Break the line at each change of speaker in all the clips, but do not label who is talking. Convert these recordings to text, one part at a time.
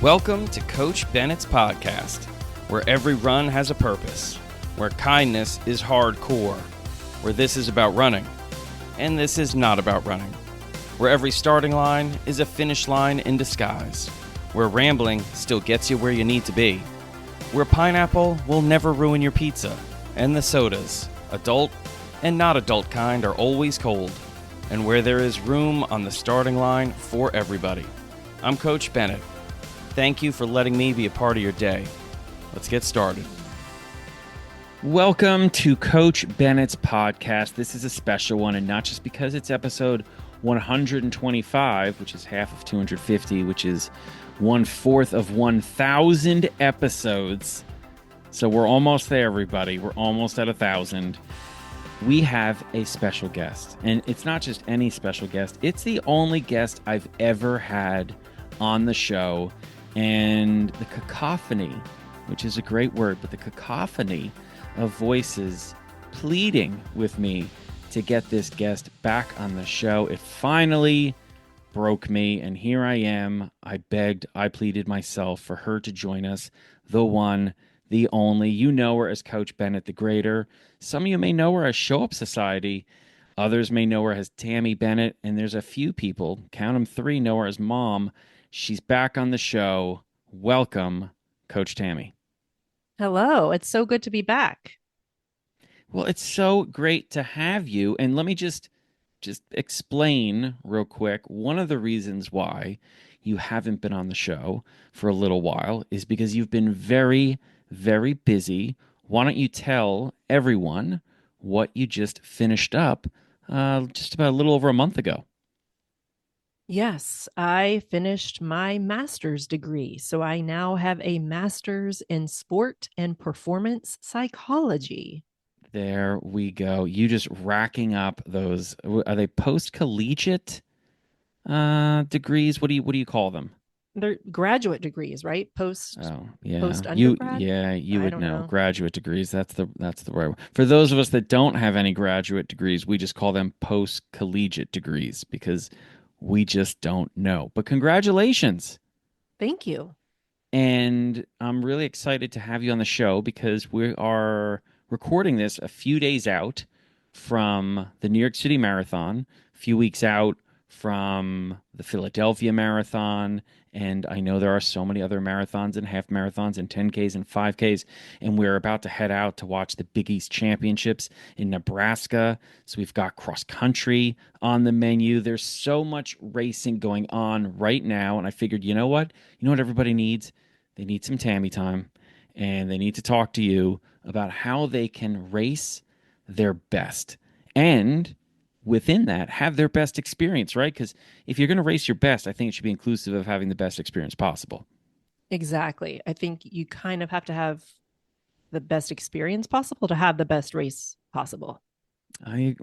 Welcome to Coach Bennett's podcast, where every run has a purpose, where kindness is hardcore, where this is about running, and this is not about running, where every starting line is a finish line in disguise, where rambling still gets you where you need to be, where pineapple will never ruin your pizza, and the sodas, adult and not adult kind, are always cold, and where there is room on the starting line for everybody. I'm Coach Bennett. Thank you for letting me be a part of your day. Let's get started. Welcome to Coach Bennett's podcast. This is a special one, and not just because it's episode 125, which is half of 250, which is 1/4 of 1,000 episodes. So we're almost there, everybody. We're almost at 1,000. We have a special guest, and it's not just any special guest. It's the only guest I've ever had on the show. And the cacophony, which is a great word, but the cacophony of voices pleading with me to get this guest back on the show, it finally broke me. And here I am. I begged, I pleaded myself for her to join us. The one, the only. You know her as Coach Bennett the Greater. Some of you may know her as Show Up Society. Others may know her as Tammy Bennett. And there's a few people, count them 3, know her as Mom. She's back on the show. Welcome, Coach Tammy.
Hello. It's so good to be back.
Well, it's so great to have you. And let me just explain real quick. One of the reasons why you haven't been on the show for a little while is because you've been very, very busy. Why don't you tell everyone what you just finished up just about a little over a month ago?
Yes, I finished my master's degree. So I now have a master's in sport and performance psychology.
There we go. You just racking up those. Are they post-collegiate degrees? What do you call them?
They're graduate degrees, right? Post undergrad.
You
I
would
don't
know.
know.
Graduate degrees. That's the right word. For those of us that don't have any graduate degrees, we just call them post-collegiate degrees because we just don't know. But congratulations.
Thank you.
And I'm really excited to have you on the show because we are recording this a few days out from the New York City Marathon, a few weeks out from the Philadelphia Marathon. And I know there are so many other marathons and half marathons and 10Ks and 5Ks. And we're about to head out to watch the Big East Championships in Nebraska. So we've got cross country on the menu. There's so much racing going on right now. And I figured, you know what? You know what everybody needs? They need some Tammy time. And they need to talk to you about how they can race their best. And within that, have their best experience, right? Because if you're going to race your best, I think it should be inclusive of having the best experience possible.
Exactly. I think you kind of have to have the best experience possible to have the best race possible.
I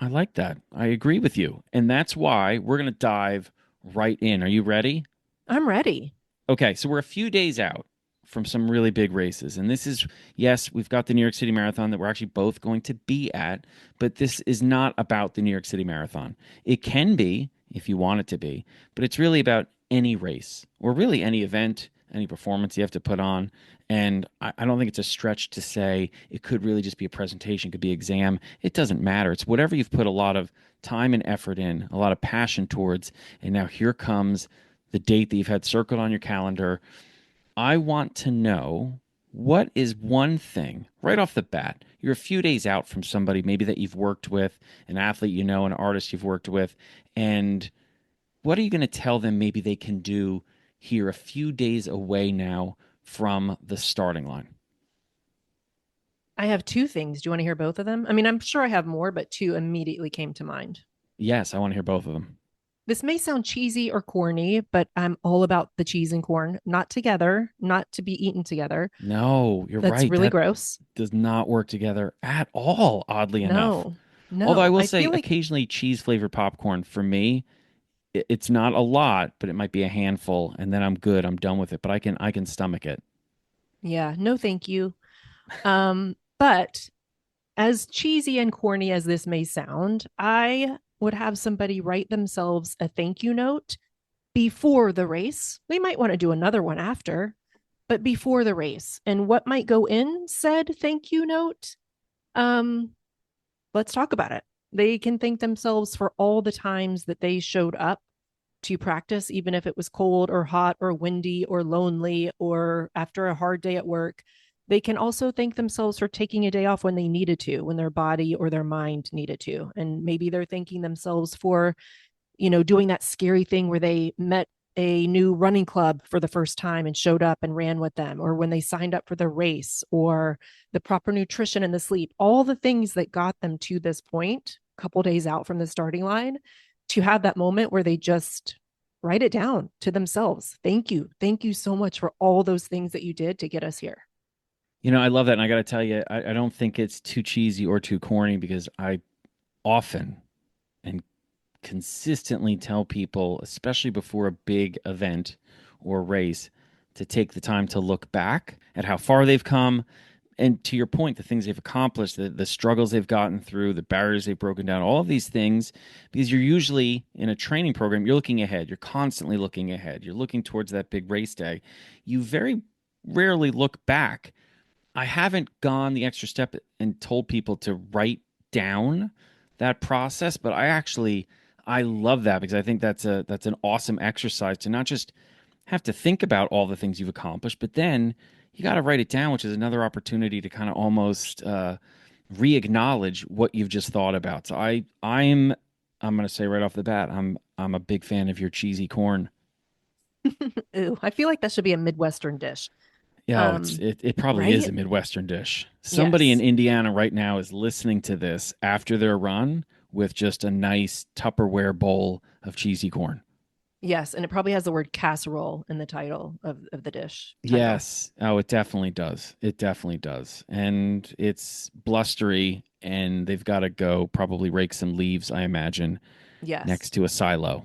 like that. I agree with you. And that's why we're going to dive right in. Are you ready?
I'm ready.
Okay, so we're a few days out from some really big races. And this is, yes, we've got the New York City Marathon that we're actually both going to be at, but this is not about the New York City Marathon. It can be if you want it to be, but it's really about any race or really any event, any performance you have to put on. And I don't think it's a stretch to say it could really just be a presentation, it could be an exam. It doesn't matter. It's whatever you've put a lot of time and effort in, a lot of passion towards. And now here comes the date that you've had circled on your calendar. I want to know, what is one thing right off the bat? You're a few days out from somebody maybe that you've worked with, an athlete you know, an artist you've worked with, and what are you going to tell them maybe they can do here a few days away now from the starting line?
I have 2 things. Do you want to hear both of them? I mean, I'm sure I have more, but 2 immediately came to mind.
Yes, I want to hear both of them.
This may sound cheesy or corny, but I'm all about the cheese and corn, not together, not to be eaten together.
No, you're
That's
right.
really
That
gross.
does not work together at all, oddly enough.
No,
Although I
no.
will
I
say
feel like,
occasionally cheese flavored popcorn for me, it's not a lot, but it might be a handful, and then I'm good. I'm done with it, but I can stomach it.
yeah, no, thank you. But as cheesy and corny as this may sound, I would have somebody write themselves a thank you note before the race. They might want to do another one after, but before the race. And what might go in said thank you note? Um, let's talk about it. They can thank themselves for all the times that they showed up to practice, even if it was cold or hot or windy or lonely or after a hard day at work. They can also thank themselves for taking a day off when they needed to, when their body or their mind needed to. And maybe they're thanking themselves for, doing that scary thing where they met a new running club for the first time and showed up and ran with them, or when they signed up for the race, or the proper nutrition and the sleep, all the things that got them to this point, a couple days out from the starting line, to have that moment where they just write it down to themselves. Thank you. Thank you so much for all those things that you did to get us here.
I love that. And I got to tell you, I don't think it's too cheesy or too corny because I often and consistently tell people, especially before a big event or race, to take the time to look back at how far they've come. And to your point, the things they've accomplished, the struggles they've gotten through, the barriers they've broken down, all of these things, because you're usually in a training program, you're looking ahead. You're constantly looking ahead. You're looking towards that big race day. You very rarely look back. I haven't gone the extra step and told people to write down that process, but I love that because I think that's an awesome exercise to not just have to think about all the things you've accomplished, but then you got to write it down, which is another opportunity to kind of almost re-acknowledge what you've just thought about. So I'm going to say right off the bat, I'm a big fan of your cheesy corn.
Ooh, I feel like that should be a Midwestern dish.
Yeah,
Um,
it probably is
right?
a Midwestern dish. Somebody in
Yes.
Indiana right now is listening to this after their run with just a nice Tupperware bowl of cheesy corn.
Yes, and it probably has the word casserole in the title of the dish title.
Yes. Oh, it definitely does. It definitely does. And it's blustery, and they've got to go probably rake some leaves, I imagine, next
Yes,
to a silo.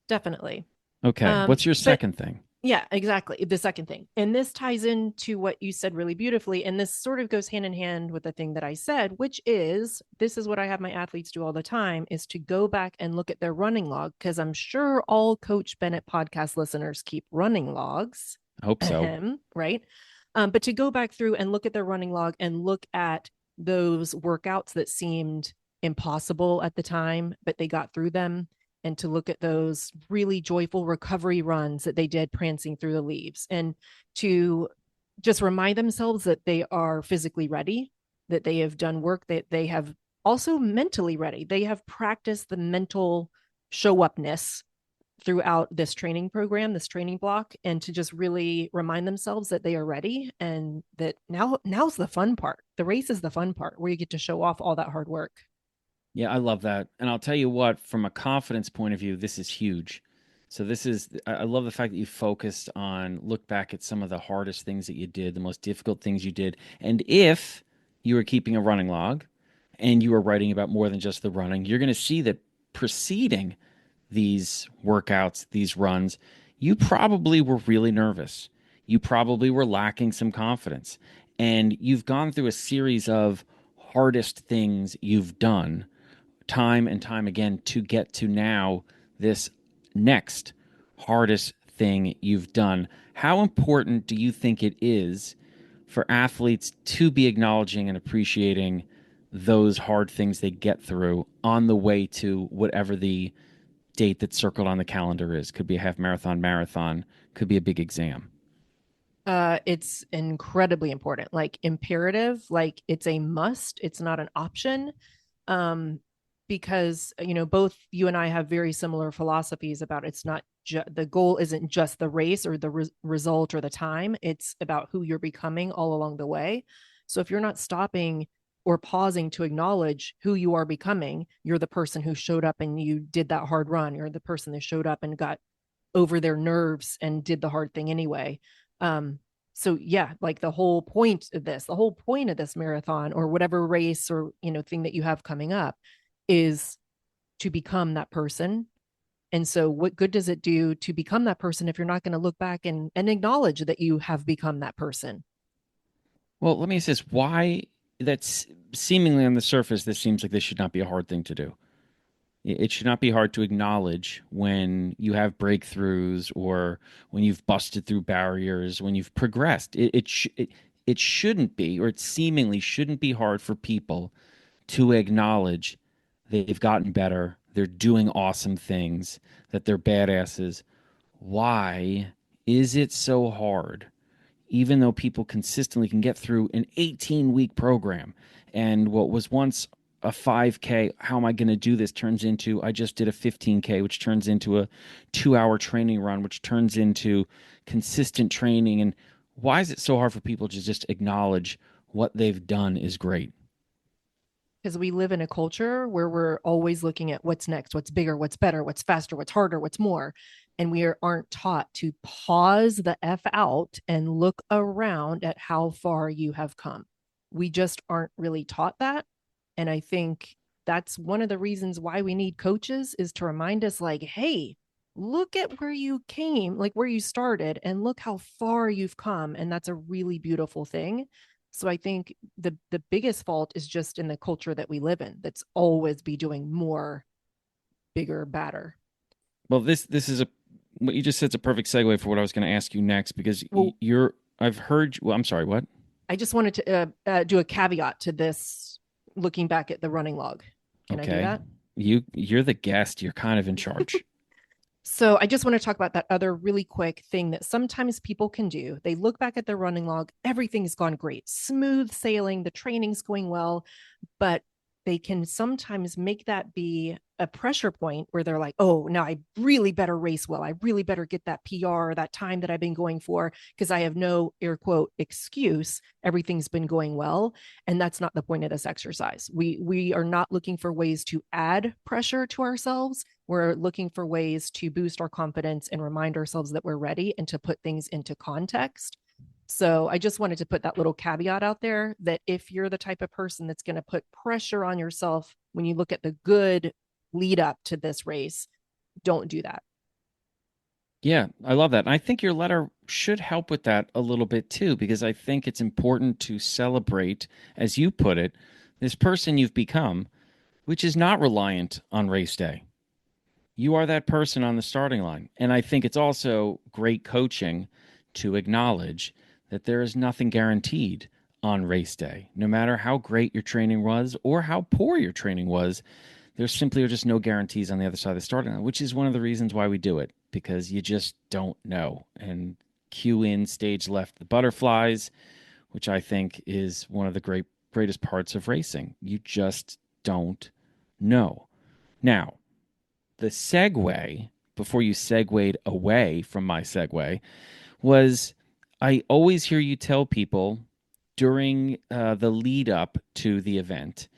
definitely.
Okay. What's your
But
second thing?
yeah, exactly. The second thing. And this ties into what you said really beautifully. And this sort of goes hand in hand with the thing that I said, which is this is what I have my athletes do all the time is to go back and look at their running log. Cause I'm sure all Coach Bennett podcast listeners keep running logs.
I hope so.
Right. But to go back through and look at their running log and look at those workouts that seemed impossible at the time, but they got through them, and to look at those really joyful recovery runs that they did prancing through the leaves, and to just remind themselves that they are physically ready, that they have done work, that they have also mentally ready. They have practiced the mental show upness throughout this training program, this training block, and to just really remind themselves that they are ready and that now's the fun part. The race is the fun part where you get to show off all that hard work.
Yeah, I love that. And I'll tell you what, from a confidence point of view, this is huge. So I love the fact that you focused on look back at some of the hardest things that you did, the most difficult things you did. And if you were keeping a running log and you were writing about more than just the running, you're going to see that preceding these workouts, these runs, you probably were really nervous. You probably were lacking some confidence. And you've gone through a series of hardest things you've done time and time again to get to now this next hardest thing you've done. How important do you think it is for athletes to be acknowledging and appreciating those hard things they get through on the way to whatever the date that's circled on the calendar is? Could be a half marathon, marathon, could be a big exam.
It's incredibly important, like imperative, like it's a must, it's not an option. um because both you and I have very similar philosophies about it's not the goal isn't just the race or the result or the time, it's about who you're becoming all along the way. So if you're not stopping or pausing to acknowledge who you are becoming, you're the person who showed up and you did that hard run, you're the person that showed up and got over their nerves and did the hard thing anyway. um so yeah, like the whole point of this marathon or whatever race or thing that you have coming up is to become that person. And so what good does it do to become that person if you're not going to look back and acknowledge that you have become that person?
Well, let me ask this. Why that's seemingly on the surface, this seems like this should not be a hard thing to do. It should not be hard to acknowledge when you have breakthroughs or when you've busted through barriers, when you've progressed. It shouldn't be, or it seemingly shouldn't be hard for people to acknowledge they've gotten better, they're doing awesome things, that they're badasses. Why is it so hard, even though people consistently can get through an 18-week program and what was once a 5K, how am I going to do this, turns into I just did a 15K, which turns into a 2 hour training run, which turns into consistent training. And why is it so hard for people to just acknowledge what they've done is great?
Because we live in a culture where we're always looking at what's next, what's bigger, what's better, what's faster, what's harder, what's more. And aren't taught to pause the F out and look around at how far you have come. We just aren't really taught that. And I think that's one of the reasons why we need coaches, is to remind us, like, hey, look at where you came, like where you started, and look how far you've come. And that's a really beautiful thing. So I think the biggest fault is just in the culture that we live in, that's always be doing more, bigger, badder.
Well, this is a what you just said is a perfect segue for what I was going to ask you next because
Well,
you're I've heard. Well, I'm sorry. What?
I just wanted to do a caveat to this, looking back at the running log. Can I do
Okay,
that?
you're the guest. You're kind of in charge.
So I just want to talk about that other really quick thing that sometimes people can do. They look back at their running log, everything's gone great, smooth sailing, the training's going well, but they can sometimes make that be a pressure point where they're like, oh, now I really better race well. I really better get that PR, that time that I've been going for, because I have no air quote excuse. Everything's been going well. And that's not the point of this exercise. We are not looking for ways to add pressure to ourselves. We're looking for ways to boost our confidence and remind ourselves that we're ready and to put things into context. So I just wanted to put that little caveat out there, that if you're the type of person that's going to put pressure on yourself when you look at the good lead up to this race, don't do that.
Yeah, I love that. And I think your letter should help with that a little bit too, because I think it's important to celebrate, as you put it, this person you've become, which is not reliant on race day. You are that person on the starting line. And I think it's also great coaching to acknowledge that there is nothing guaranteed on race day. No matter how great your training was or how poor your training was, there simply are just no guarantees on the other side of the starting line, which is one of the reasons why we do it, because you just don't know. And cue in stage left the butterflies, which I think is one of the greatest parts of racing. You just don't know. Now, the segue, before you segued away from my segue, was I always hear you tell people during the lead up to the event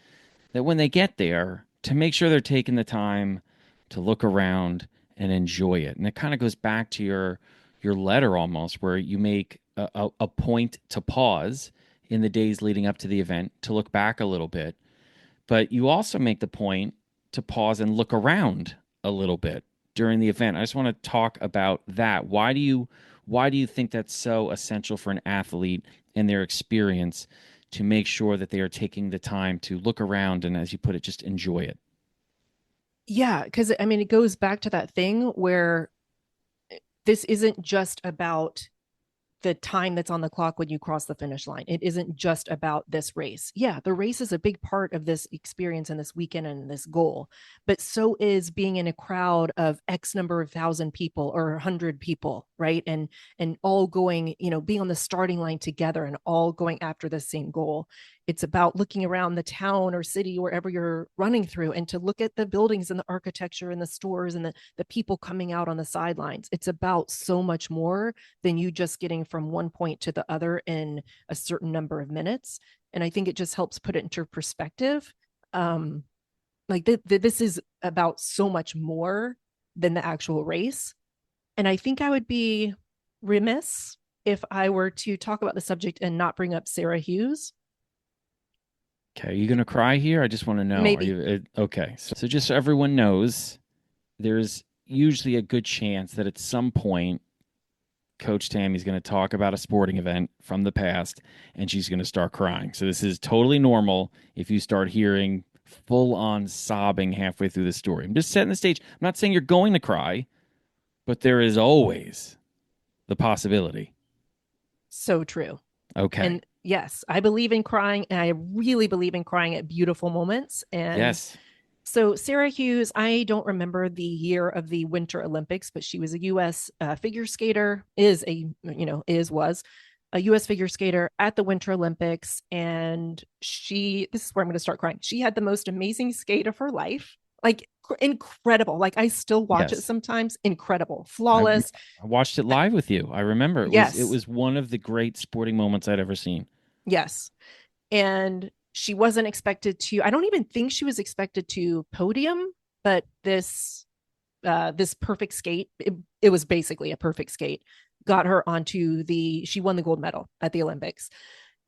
that when they get there, to make sure they're taking the time to look around and enjoy it. And it kind of goes back to your letter almost, where you make a point to pause in the days leading up to the event to look back a little bit, but you also make the point to pause and look around a little bit during the event. I just want to talk about that. Why do you think that's so essential for an athlete and their experience to make sure that they are taking the time to look around and, as you put it, just enjoy it?
Yeah, because I mean, it goes back to that thing where this isn't just about the time that's on the clock when you cross the finish line. It isn't just about this race. Yeah, the race is a big part of this experience and this weekend and this goal, but so is being in a crowd of X number of thousand people or 100 people, right? And all going, being on the starting line together and all going after the same goal. It's about looking around the town or city, wherever you're running through, and to look at the buildings and the architecture and the stores and the people coming out on the sidelines. It's about so much more than you just getting from one point to the other in a certain number of minutes. And I think it just helps put it into perspective. Like this is about so much more than the actual race. And I think I would be remiss if I were to talk about the subject and not bring up Sarah Hughes.
Okay, are you going to cry here? I just want to know. Are
Maybe.
you okay? So just so everyone knows, there's usually a good chance that at some point Coach Tammy's going to talk about a sporting event from the past and she's going to start crying. So this is totally normal if you start hearing full on sobbing halfway through the story. I'm just setting the stage. I'm not saying you're going to cry, but there is always the possibility.
So true.
Okay.
And yes, I believe in crying, and I really believe in crying at beautiful moments. And
Yes.
so Sarah Hughes, I don't remember the year of the Winter Olympics, but she was a U.S. Figure skater, was a U.S. figure skater at the Winter Olympics. And this is where I'm going to start crying. She had the most amazing skate of her life, like incredible. Like I still watch it
Yes.
sometimes. Incredible,
I,
flawless.
I watched it live with you. I remember it
Yes,
was one of the great sporting moments I'd ever seen.
yes. And she wasn't expected to. I don't even think she was expected to podium, but this perfect skate, it was basically a perfect skate, got her onto she won the gold medal at the Olympics.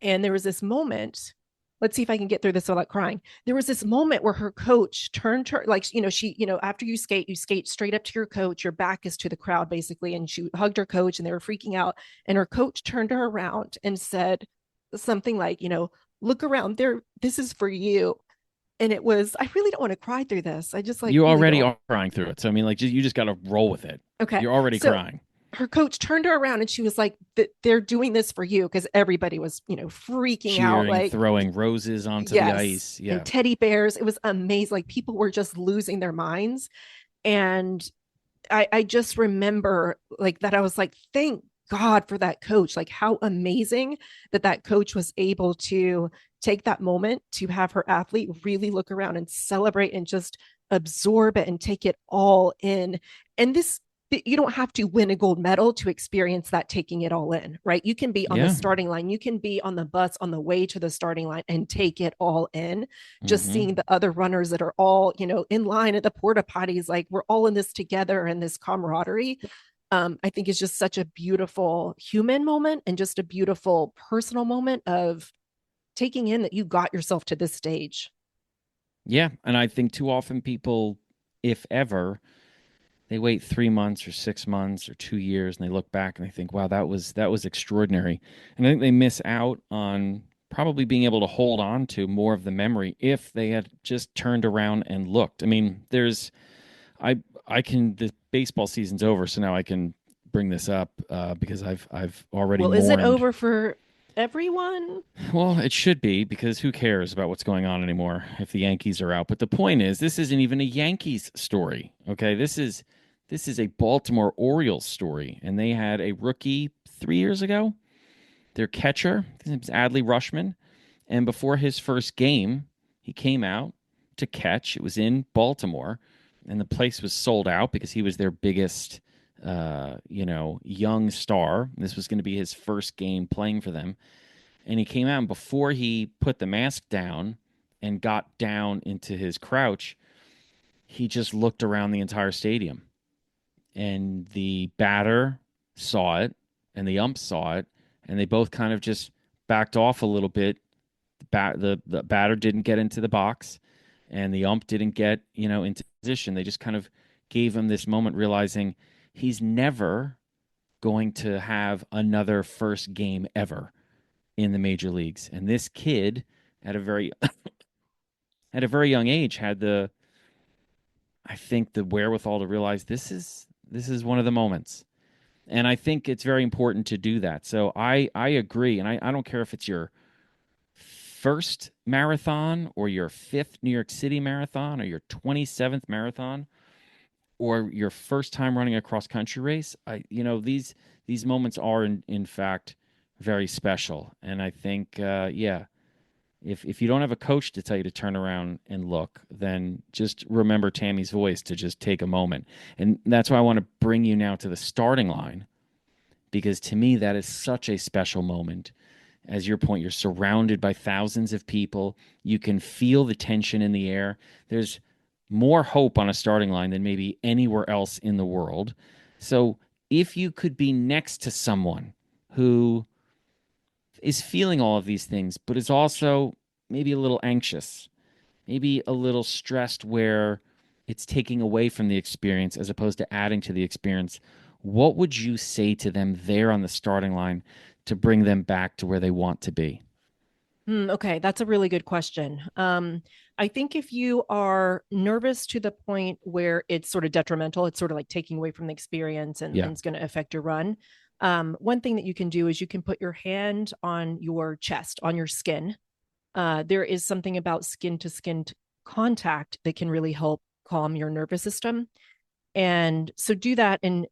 And there was this moment, let's see if I can get through this without crying. There was this moment where her coach turned her, like, after you skate straight up to your coach, your back is to the crowd basically. And she hugged her coach and they were freaking out. And her coach turned her around and said something like, look around there. This is for you. And it was, I really don't want to cry through this. I just like
You
really
already
don't.
are crying through it. So I mean, like, you just got to roll with it.
Okay.
You're already
So
crying,
her coach turned her around and she was like, they're doing this for you, because everybody was, freaking out.
cheering,
Like,
throwing roses onto the
yes.
ice.
And
Yeah.
teddy bears. It was amazing. Like people were just losing their minds. And I just remember like that. I was like, thank God for that coach. Like how amazing that coach was able to take that moment to have her athlete really look around and celebrate and just absorb it and take it all in. And you don't have to win a gold medal to experience that, taking it all in, right? You can be on the
Yeah.
starting line, you can be on the bus on the way to the starting line and take it all in. Just seeing
Hmm.
the other runners that are all, in line at the porta potties, like we're all in this together, and this camaraderie, I think is just such a beautiful human moment and just a beautiful personal moment of taking in that you got yourself to this stage.
Yeah. And I think too often people, if ever, they wait 3 months or 6 months or 2 years and they look back and they think, wow, that was extraordinary. And I think they miss out on probably being able to hold on to more of the memory if they had just turned around and looked. I mean, I I can the baseball season's over, so now I can bring this up because I've already
Well, is it
mourned.
over for everyone?
Well, it should be because who cares about what's going on anymore if the Yankees are out. But the point is, this isn't even a Yankees story. Okay, this is a Baltimore Orioles story, and they had a rookie 3 years ago. Their catcher, his name's Adley Rushman, and before his first game, he came out to catch. It was in Baltimore, and the place was sold out because he was their biggest, young star. This was going to be his first game playing for them, and he came out, and before he put the mask down and got down into his crouch, he just looked around the entire stadium, and the batter saw it, and the ump saw it, and they both kind of just backed off a little bit. The batter didn't get into the box, and the ump didn't get into position. They just kind of gave him this moment, realizing he's never going to have another first game ever in the major leagues. And this kid at a very at a very young age had the I think the wherewithal to realize this is one of the moments. And I think it's very important to do that. So I agree, and I don't care if it's your first marathon or your fifth New York City marathon or your 27th marathon or your first time running a cross country race. These moments are in fact very special. And I think yeah, if you don't have a coach to tell you to turn around and look, then just remember Tammy's voice to just take a moment. And that's why I want to bring you now to the starting line, because to me that is such a special moment. As your point, you're surrounded by thousands of people. You can feel the tension in the air. There's more hope on a starting line than maybe anywhere else in the world. So if you could be next to someone who is feeling all of these things, but is also maybe a little anxious, maybe a little stressed, where it's taking away from the experience as opposed to adding to the experience, what would you say to them there on the starting line to bring them back to where they want to be?
Okay, that's a really good question. I think if you are nervous to the point where it's sort of detrimental, it's sort of like taking away from the experience
Yeah.
and it's going to affect your run. One thing that you can do is you can put your hand on your chest, on your skin. There is something about skin to skin contact that can really help calm your nervous system. And so do that and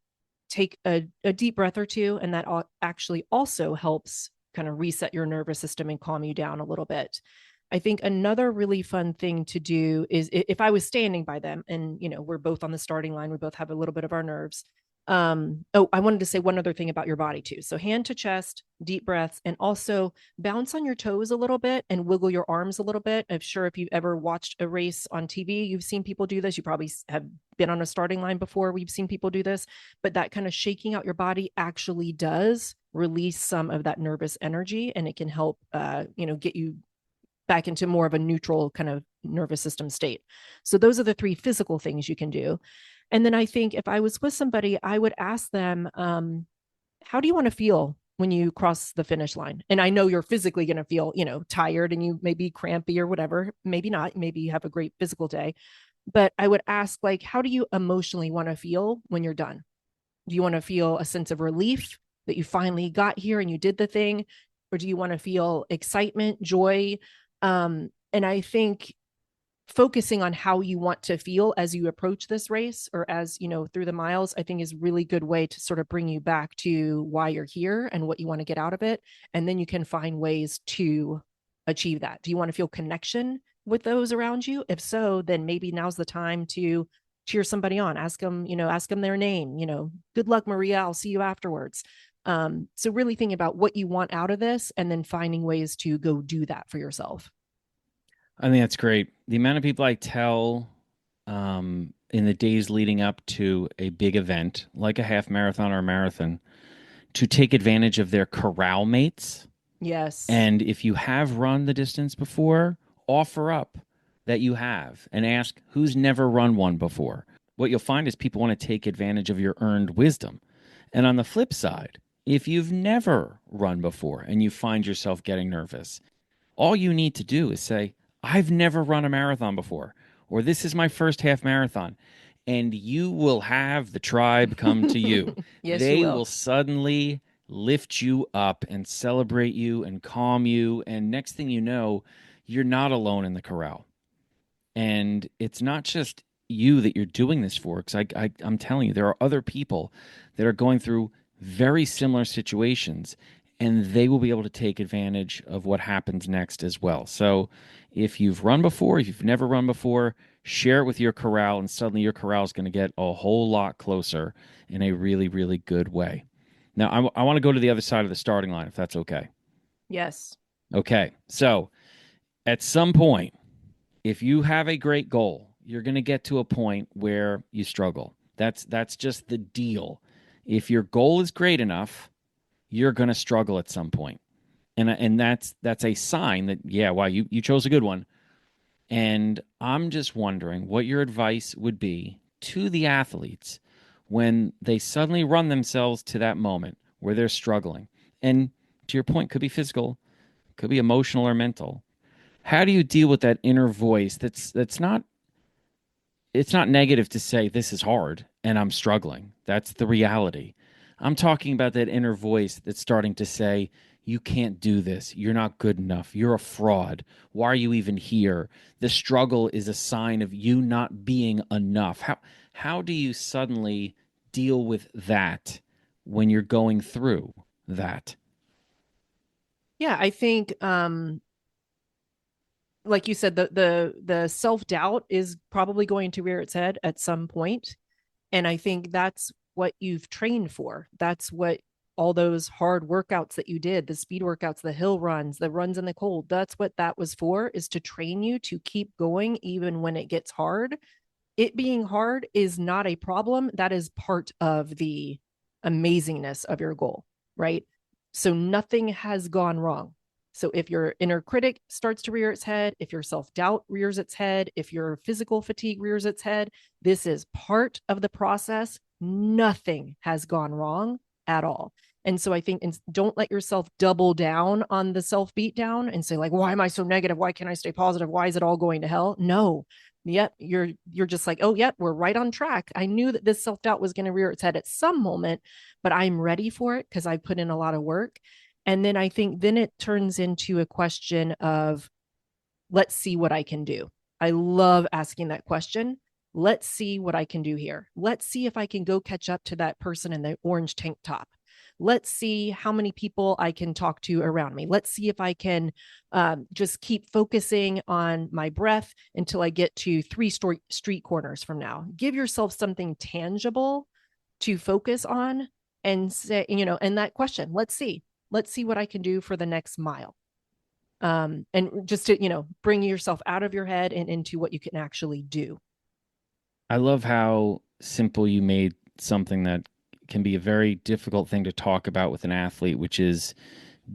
take a deep breath or two. And that actually also helps kind of reset your nervous system and calm you down a little bit. I think another really fun thing to do is if I was standing by them and, we're both on the starting line, we both have a little bit of our nerves. Oh, I wanted to say one other thing about your body too. So hand to chest, deep breaths, and also bounce on your toes a little bit and wiggle your arms a little bit. I'm sure if you've ever watched a race on TV, you've seen people do this. You probably have been on a starting line before. We've seen people do this, but that kind of shaking out your body actually does release some of that nervous energy, and it can help, get you back into more of a neutral kind of nervous system state. So those are the three physical things you can do. And then I think if I was with somebody, I would ask them, how do you want to feel when you cross the finish line? And I know you're physically going to feel, tired and you may be crampy or whatever. Maybe not. Maybe you have a great physical day. But I would ask, like, how do you emotionally want to feel when you're done? Do you want to feel a sense of relief that you finally got here and you did the thing? Or do you want to feel excitement, joy? And I think focusing on how you want to feel as you approach this race or as through the miles, I think is really good way to sort of bring you back to why you're here and what you want to get out of it. And then you can find ways to achieve that. Do you want to feel connection with those around you? If so, then maybe now's the time to cheer somebody on, ask them their name, good luck, Maria, I'll see you afterwards. So really thinking about what you want out of this and then finding ways to go do that for yourself.
I think that's great. The amount of people I tell in the days leading up to a big event, like a half marathon or a marathon, to take advantage of their corral mates.
Yes.
And if you have run the distance before, offer up that you have and ask who's never run one before. What you'll find is people want to take advantage of your earned wisdom. And on the flip side, if you've never run before and you find yourself getting nervous, all you need to do is say, I've never run a marathon before, or this is my first half marathon. And you will have the tribe come to you.
Yes, you
They
will.
will suddenly lift you up and celebrate you and calm you. And next thing you know, you're not alone in the corral. And it's not just you that you're doing this for, because I'm telling you, there are other people that are going through very similar situations, and they will be able to take advantage of what happens next as well. So if you've run before, if you've never run before, share it with your corral, and suddenly your corral is going to get a whole lot closer in a really, really good way. Now, I want to go to the other side of the starting line, if that's okay.
Yes.
Okay. So at some point, if you have a great goal, you're going to get to a point where you struggle. That's just the deal. If your goal is great enough, you're going to struggle at some point. And that's a sign that yeah, wow, you chose a good one. And I'm just wondering what your advice would be to the athletes when they suddenly run themselves to that moment where they're struggling. And to your point, could be physical, could be emotional or mental. How do you deal with that inner voice that's not it's not negative to say this is hard and I'm struggling. That's the reality. I'm talking about that inner voice that's starting to say, you can't do this. You're not good enough. You're a fraud. Why are you even here? The struggle is a sign of you not being enough. How do you suddenly deal with that when you're going through that?
Yeah, I think like you said, the self-doubt is probably going to rear its head at some point. And I think that's what you've trained for. That's what all those hard workouts that you did, the speed workouts, the hill runs, the runs in the cold, that's what that was for, is to train you to keep going even when it gets hard. It being hard is not a problem. That is part of the amazingness of your goal, right? So nothing has gone wrong. So if your inner critic starts to rear its head, if your self doubt rears its head, if your physical fatigue rears its head, this is part of the process. Nothing has gone wrong at all. And so I think don't let yourself double down on the self beat down and say like, why am I so negative? Why can't I stay positive? Why is it all going to hell? No. Yep, you're just like, oh, yep, we're right on track. I knew that this self doubt was going to rear its head at some moment, but I'm ready for it because I put in a lot of work. And then I think then it turns into a question of, let's see what I can do. I love asking that question. Let's see what I can do here. Let's see if I can go catch up to that person in the orange tank top. Let's see how many people I can talk to around me. Let's see if I can just keep focusing on my breath until I get to three street corners from now. Give yourself something tangible to focus on and say, and that question, let's see what I can do for the next mile. And just to, bring yourself out of your head and into what you can actually do.
I love how simple you made something that can be a very difficult thing to talk about with an athlete, which is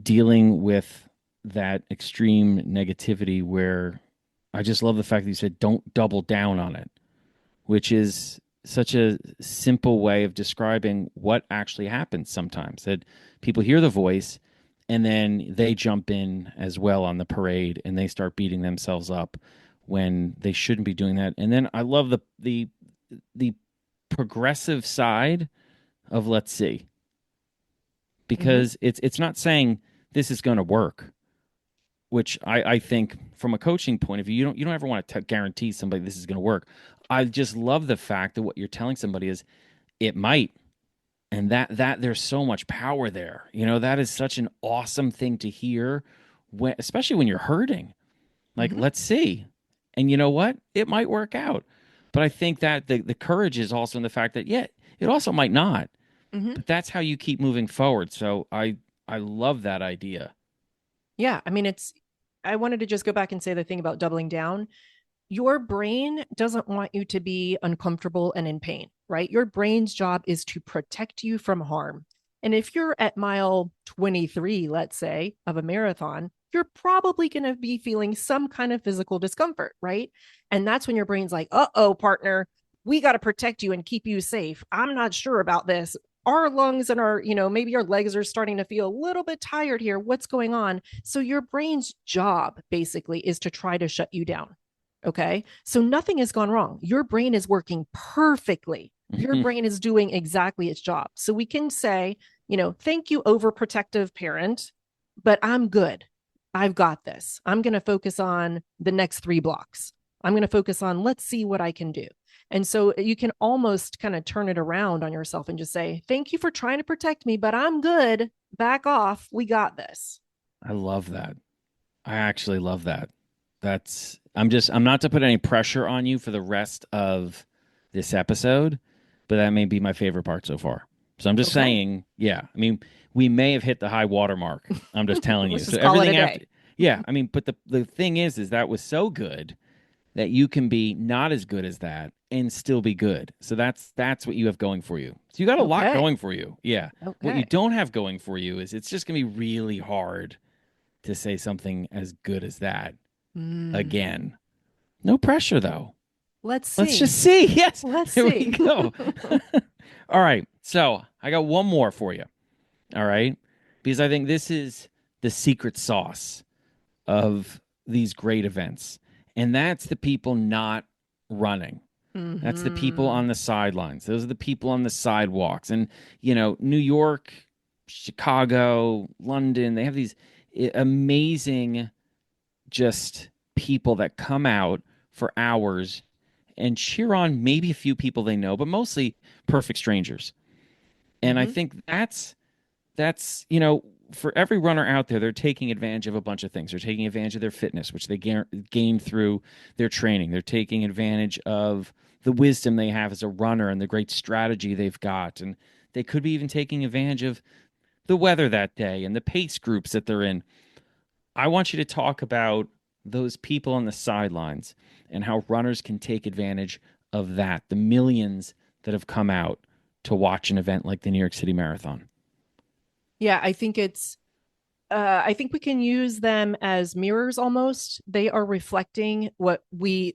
dealing with that extreme negativity where I just love the fact that you said don't double down on it, which is such a simple way of describing what actually happens sometimes. That people hear the voice and then they jump in as well on the parade and they start beating themselves up when they shouldn't be doing that. And then I love the progressive side of let's see, because it's not saying this is going to work, which I think from a coaching point of view, you don't ever want to guarantee somebody this is going to work. I just love the fact that what you're telling somebody is it might, and that there's so much power there. That is such an awesome thing to hear, especially when you're hurting. Like, let's see, and you know what, it might work out. But I think that the courage is also in the fact that it also might not. But that's how you keep moving forward. So I love that idea.
Yeah. I mean, I wanted to just go back and say the thing about doubling down. Your brain doesn't want you to be uncomfortable and in pain, right? Your brain's job is to protect you from harm. And if you're at mile 23, let's say, of a marathon, you're probably going to be feeling some kind of physical discomfort, right? And that's when your brain's like, uh-oh, partner, we got to protect you and keep you safe. I'm not sure about this. Our lungs and maybe our legs are starting to feel a little bit tired here. What's going on? So your brain's job basically is to try to shut you down. Okay. So nothing has gone wrong. Your brain is working perfectly. Your brain is doing exactly its job. So we can say, thank you, overprotective parent, but I'm good. I've got this. I'm going to focus on the next 3 blocks. I'm going to focus on, let's see what I can do. And so you can almost kind of turn it around on yourself and just say, thank you for trying to protect me, but I'm good. Back off. We got this.
I love that. I actually love that. I'm not to put any pressure on you for the rest of this episode, but that may be my favorite part so far. So I'm just saying, yeah. I mean, we may have hit the high water mark. I'm just telling you.
Let's
So
just call it
everything
a
after,
day.
yeah. I mean, but the thing is that was so good that you can be not as good as that and still be good. So that's what you have going for you. So you got a lot
Okay.
going for you. Yeah. What you
Okay.
don't have going for you is it's just gonna be really hard to say something as good as that again. No pressure though.
Let's
Let's
see.
just see. Yes.
Let's
Here we
see.
go. All right. So I got one more for you. All right. Because I think this is the secret sauce of these great events. And that's the people not running. That's the people
Mm-hmm.
on the sidelines. Those are the people on the sidewalks. And, New York, Chicago, London, they have these amazing just people that come out for hours and cheer on maybe a few people they know, but mostly perfect strangers. And I
Mm-hmm.
think that's for every runner out there, they're taking advantage of a bunch of things. They're taking advantage of their fitness, which they gain through their training. They're taking advantage of the wisdom they have as a runner and the great strategy they've got. And they could be even taking advantage of the weather that day and the pace groups that they're in. I want you to talk about those people on the sidelines and how runners can take advantage of that, the millions that have come out to watch an event like the New York City Marathon.
Yeah, I think we can use them as mirrors almost. They are reflecting what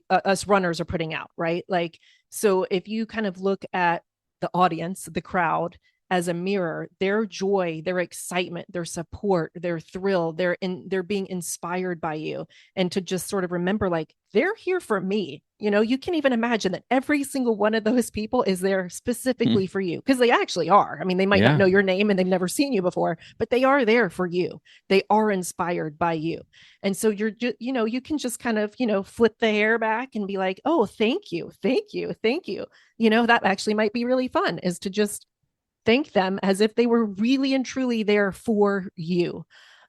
us runners are putting out, right? Like, so if you kind of look at the audience, the crowd, as a mirror, their joy, their excitement, their support, their thrill, they're being inspired by you. And to just sort of remember, like, they're here for me. You can even imagine that every single one of those people is there
Hmm.
specifically for you, because they actually are. I mean, they might not
Yeah.
know your name and they've never seen you before, but they are there for you. They are inspired by you. And so you're just, you can just kind of, flip the hair back and be like, oh, thank you, thank you, thank you. That actually might be really fun, is to just thank them as if they were really and truly there for you.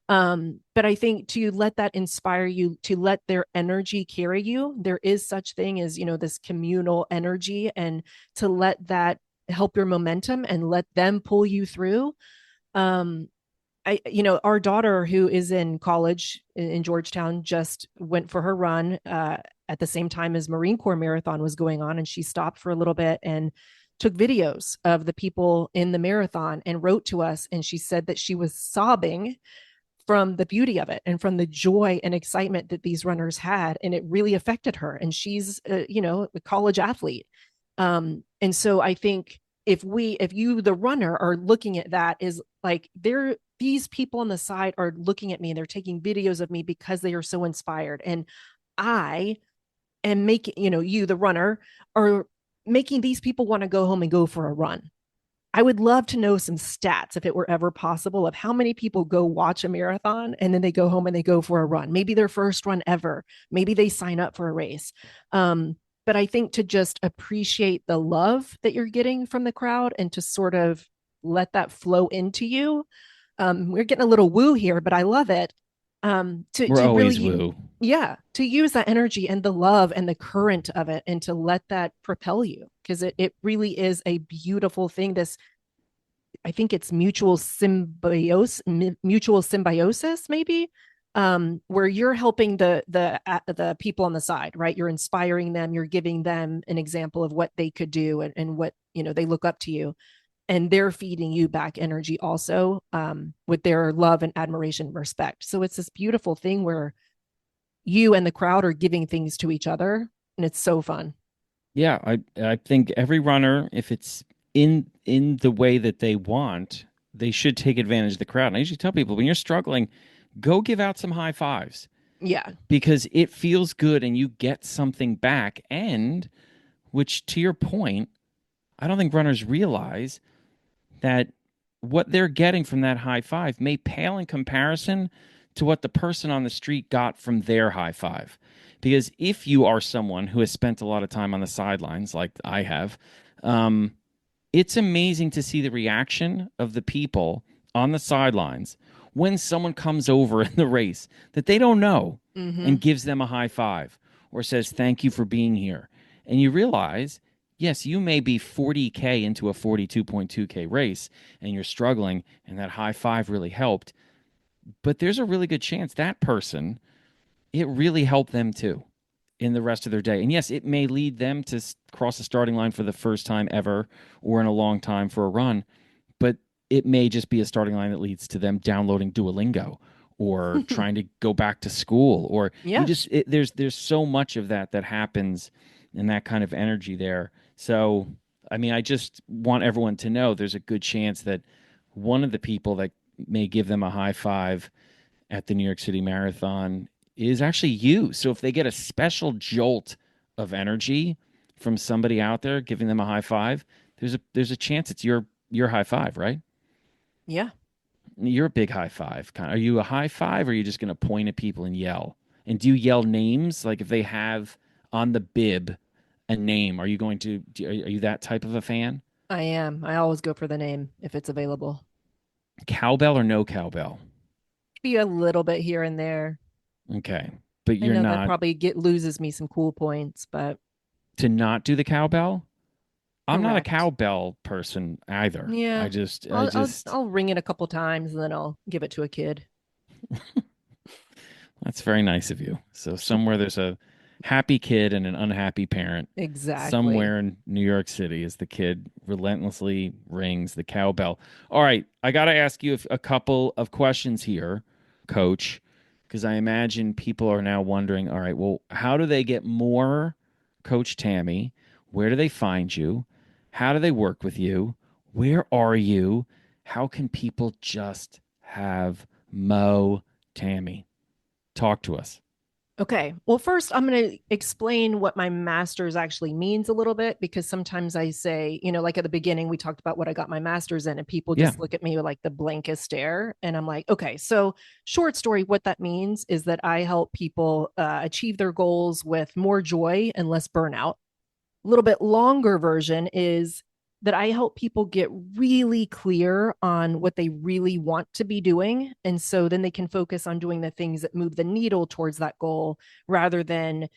But I think to let that inspire you, to let their energy carry you, there is such thing as, this communal energy, and to let that help your momentum and let them pull you through. Um, our daughter, who is in college in Georgetown, just went for her run at the same time as Marine Corps marathon was going on, and she stopped for a little bit and took videos of the people in the marathon and wrote to us. And she said that she was sobbing from the beauty of it and from the joy and excitement that these runners had, and it really affected her. And she's a college athlete. And so I think if you, the runner, are looking at that, is like, these people on the side are looking at me and they're taking videos of me because they are so inspired, and I am making, you, the runner, are making these people want to go home and go for a run. I would love to know some stats, if it were ever possible, of how many people go watch a marathon and then they go home and they go for a run, maybe their first run ever, maybe they sign up for a race. But I think to just appreciate the love that you're getting from the crowd and to sort of let that flow into you. We're getting a little woo here, but I love it.
We're
To
always
really,
woo.
yeah, to use that energy and the love and the current of it, and to let that propel you, because it really is a beautiful thing. This, I think it's mutual symbiosis, maybe, where you're helping the people on the side, right? You're inspiring them, you're giving them an example of what they could do, and what, they look up to you, and they're feeding you back energy also, with their love and admiration and respect. So it's this beautiful thing where you and the crowd are giving things to each other, and it's so fun.
Yeah, I think every runner, if it's in the way that they want, they should take advantage of the crowd. And I usually tell people, when you're struggling, go give out some high fives,
Yeah.
because it feels good and you get something back. And which, to your point, I don't think runners realize that what they're getting from that high five may pale in comparison to what the person on the street got from their high five. Because if you are someone who has spent a lot of time on the sidelines, like I have, um, it's amazing to see the reaction of the people on the sidelines when someone comes over in the race that they don't know
Mm-hmm.
and gives them a high five or says, "Thank you for being here." And you realize, yes, you may be 40K into a 42.2K race and you're struggling, and that high five really helped. But there's a really good chance that person, it really helped them too in the rest of their day. And yes, it may lead them to cross the starting line for the first time ever or in a long time for a run, but it may just be a starting line that leads to them downloading Duolingo or trying to go back to school, or you
Yeah.
just there's so much of that that happens, and that kind of energy there. So I mean, I just want everyone to know there's a good chance that one of the people that may give them a high five at the New York City Marathon is actually you. So if they get a special jolt of energy from somebody out there giving them a high five, there's a chance it's your high five, right?
Yeah.
You're a big high five. Are you a high five, or are you just going to point at people and yell? And do you yell names? Like if they have on the bib a name, are you going to? Are you that type of a fan?
I am. I always go for the name if it's available.
Cowbell or no cowbell?
Be a little bit here and there.
Okay, but
I
you're
know that
not
probably loses me some cool points, but
to not do the cowbell. I'm not a
correct.
cowbell person either. I
Yeah.
just, I
I'll
just,
I'll ring it a couple times and then I'll give it to a kid.
that's very nice of you. So somewhere there's a happy kid and an unhappy parent.
Exactly.
Somewhere in New York City as the kid relentlessly rings the cowbell. All right, I got to ask you a couple of questions here, Coach, because I imagine people are now wondering, all right, well, how do they get more Coach Tammy? Where do they find you? How do they work with you? Where are you? How can people just have Mo Tammy? Talk to us.
Okay. Well, first, I'm going to explain what my master's actually means a little bit because sometimes I say, like at the beginning, we talked about what I got my master's in, and people
Yeah.
just look at me with like the blankest stare. And I'm like, okay, so short story, what that means is that I help people achieve their goals with more joy and less burnout. A little bit longer version is that I help people get really clear on what they really want to be doing. And so then they can focus on doing the things that move the needle towards that goal rather than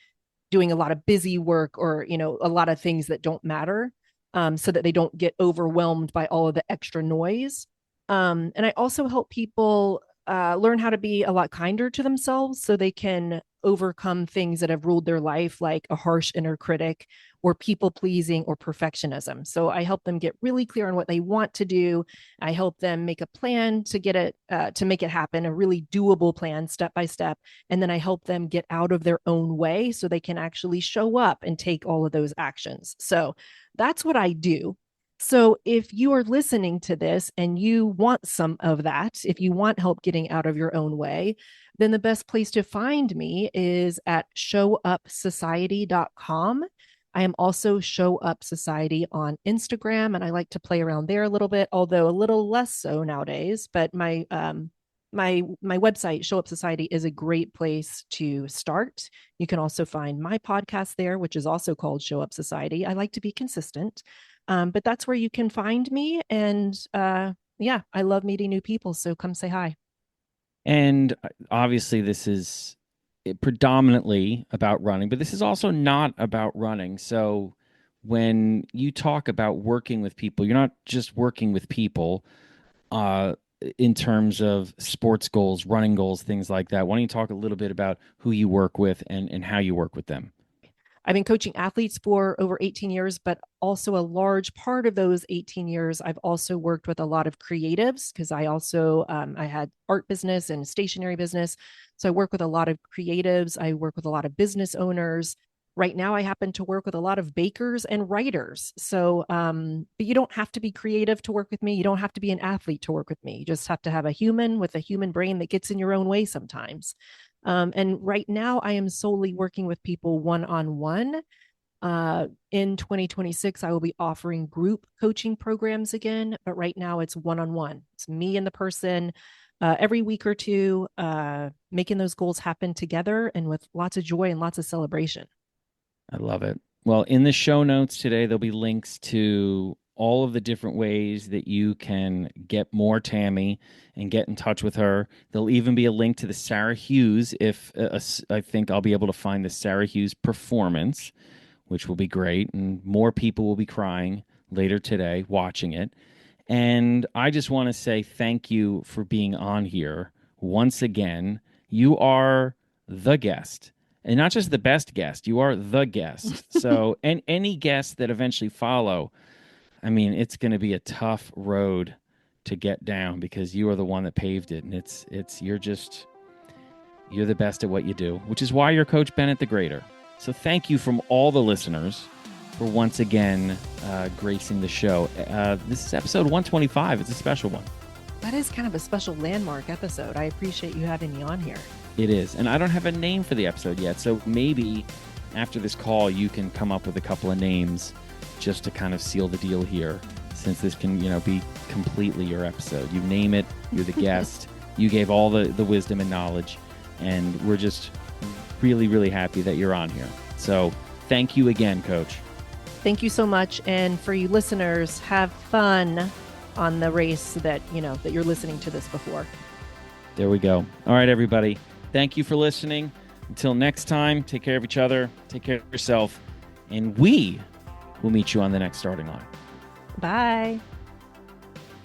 doing a lot of busy work or, a lot of things that don't matter, so that they don't get overwhelmed by all of the extra noise. And I also help people learn how to be a lot kinder to themselves so they can overcome things that have ruled their life, like a harsh inner critic or people pleasing or perfectionism. So I help them get really clear on what they want to do. I help them make a plan to get it, to make it happen, a really doable plan step by step. And then I help them get out of their own way so they can actually show up and take all of those actions. So that's what I do. So if you are listening to this and you want some of that, if you want help getting out of your own way, then the best place to find me is at showupsociety.com. I am also Show Up Society on Instagram, and I like to play around there a little bit, although a little less so nowadays. But my website, Show Up Society, is a great place to start. You can also find my podcast there, which is also called Show Up Society. I like to be consistent, but that's where you can find me. And yeah, I love meeting new people. So come say hi.
And obviously, this is predominantly about running, but this is also not about running. So when you talk about working with people, you're not just working with people uh, in terms of sports goals, running goals, things like that. Why don't you talk a little bit about who you work with and how you work with them?
I've been coaching athletes for over 18 years, but also a large part of those 18 years, I've also worked with a lot of creatives because I also I had art business and stationery business. So I work with a lot of creatives. I work with a lot of business owners. Right now, I happen to work with a lot of bakers and writers. So, but you don't have to be creative to work with me. You don't have to be an athlete to work with me. You just have to have a human with a human brain that gets in your own way sometimes. And right now, I am solely working with people one on one. In 2026, I will be offering group coaching programs again, but right now it's one on one. It's me and the person every week or two, making those goals happen together and with lots of joy and lots of celebration.
I love it. Well, in the show notes today, there'll be links to all of the different ways that you can get more Tammy and get in touch with her. There'll even be a link to the Sarah Hughes if I think I'll be able to find the Sarah Hughes performance, which will be great. And more people will be crying later today watching it. And I just want to say thank you for being on here once again. You are the guest. And not just the best guest, you are the guest. So, and any guests that eventually follow, I mean, it's going to be a tough road to get down because you are the one that paved it, and you're the best at what you do, which is why you're Coach Bennett the Greater. So, thank you from all the listeners for once again gracing the show. This is episode 125. It's a special one.
That is kind of a special landmark episode. I appreciate you having me on here.
It is. And I don't have a name for the episode yet. So maybe after this call, you can come up with a couple of names just to kind of seal the deal here, since this can, be completely your episode. You name it. You're the guest. You gave all the wisdom and knowledge. And we're just really, really happy that you're on here. So thank you again, Coach.
Thank you so much. And for you listeners, have fun on the race that you're listening to this before.
There we go. All right, everybody. Thank you for listening. Until next time, take care of each other, take care of yourself, and we will meet you on the next starting line.
Bye.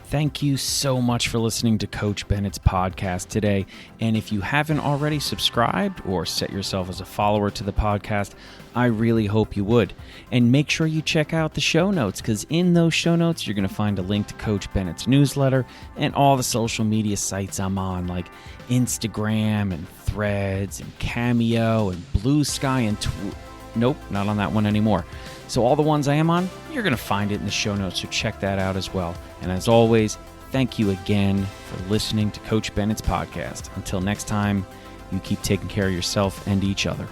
Thank you so much for listening to Coach Bennett's podcast today. And if you haven't already subscribed or set yourself as a follower to the podcast, I really hope you would. And make sure you check out the show notes, because in those show notes, you're going to find a link to Coach Bennett's newsletter and all the social media sites I'm on, like Instagram and Threads and Cameo and Blue Sky and Nope, not on that one anymore. So all the ones I am on, you're going to find it in the show notes, so check that out as well. And as always, thank you again for listening to Coach Bennett's podcast. Until next time, you keep taking care of yourself and each other.